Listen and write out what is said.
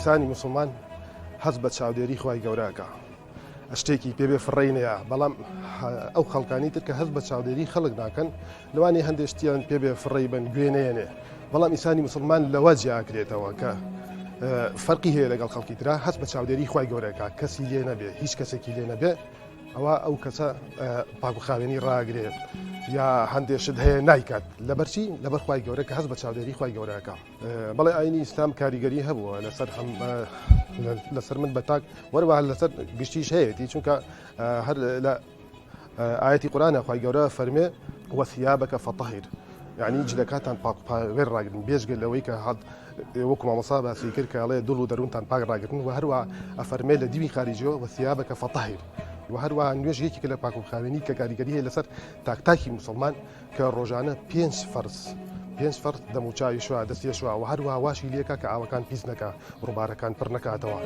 سانی مسلمان حەز بە چاودێری خوای گەورەکە شتێکی پێبێ فڕێی نەیە، بەڵام ئەو خەڵکانی تر کە هەست بە چاودێری خەڵک ناکەن لەوانی هەندێک شتیان پێبێ فڕێی بن گوێنەیەنێ، بەڵام ئینسانی مسلمان لەوە جیاکرێتەوە کە فەرقی هەیە لەگەڵ خەڵکی ترا هەست بە چاودێری خوای گەورەکە کەسی لێ نەبێ، هیچ کەسێکی لێ نەبێ، ئەوە ئەو کەسە پاکوخاوێنی ڕاگرێت یا هەندێشت هەیە نایکات لەبەرچی لەبەر خوای گەورە کە هەست بە چاودێری خوای گەورەکە. بەڵێ ئاینی ئیسلام کاریگەری هەبووە لەسەر من بەتاک وەروەها لەسەر گشتیش هەیەی، چونکە هەر لە ئاەتی قورئانە خوای گەورە فەرمێ وەثیابەکە فەطەهیر، یعنی جلەکاتان پاک ڕاگرن بێژگە لەوەی کە وەکو مامۆستا باسی کرد کە ئەڵێ دڵ و دەروونتان پاک ڕاگرن و هەروە ئەفەرمێ لە دیوی خارجیەوە وەثیابەکە فەطەهیر، و هەروەها نوێژ یەکێکە لە پاکوخاوێنی کە کاریگەری هەیە لەسەر تاکتاکی مسلمان کە ڕۆژانە 5 فەرز دەموچاوی شووە دەستی شووە و هەروەها واشی لێکە کە ئاوەکان پیس نەکە ڕووبارەکان پڕ نەکاتەوە.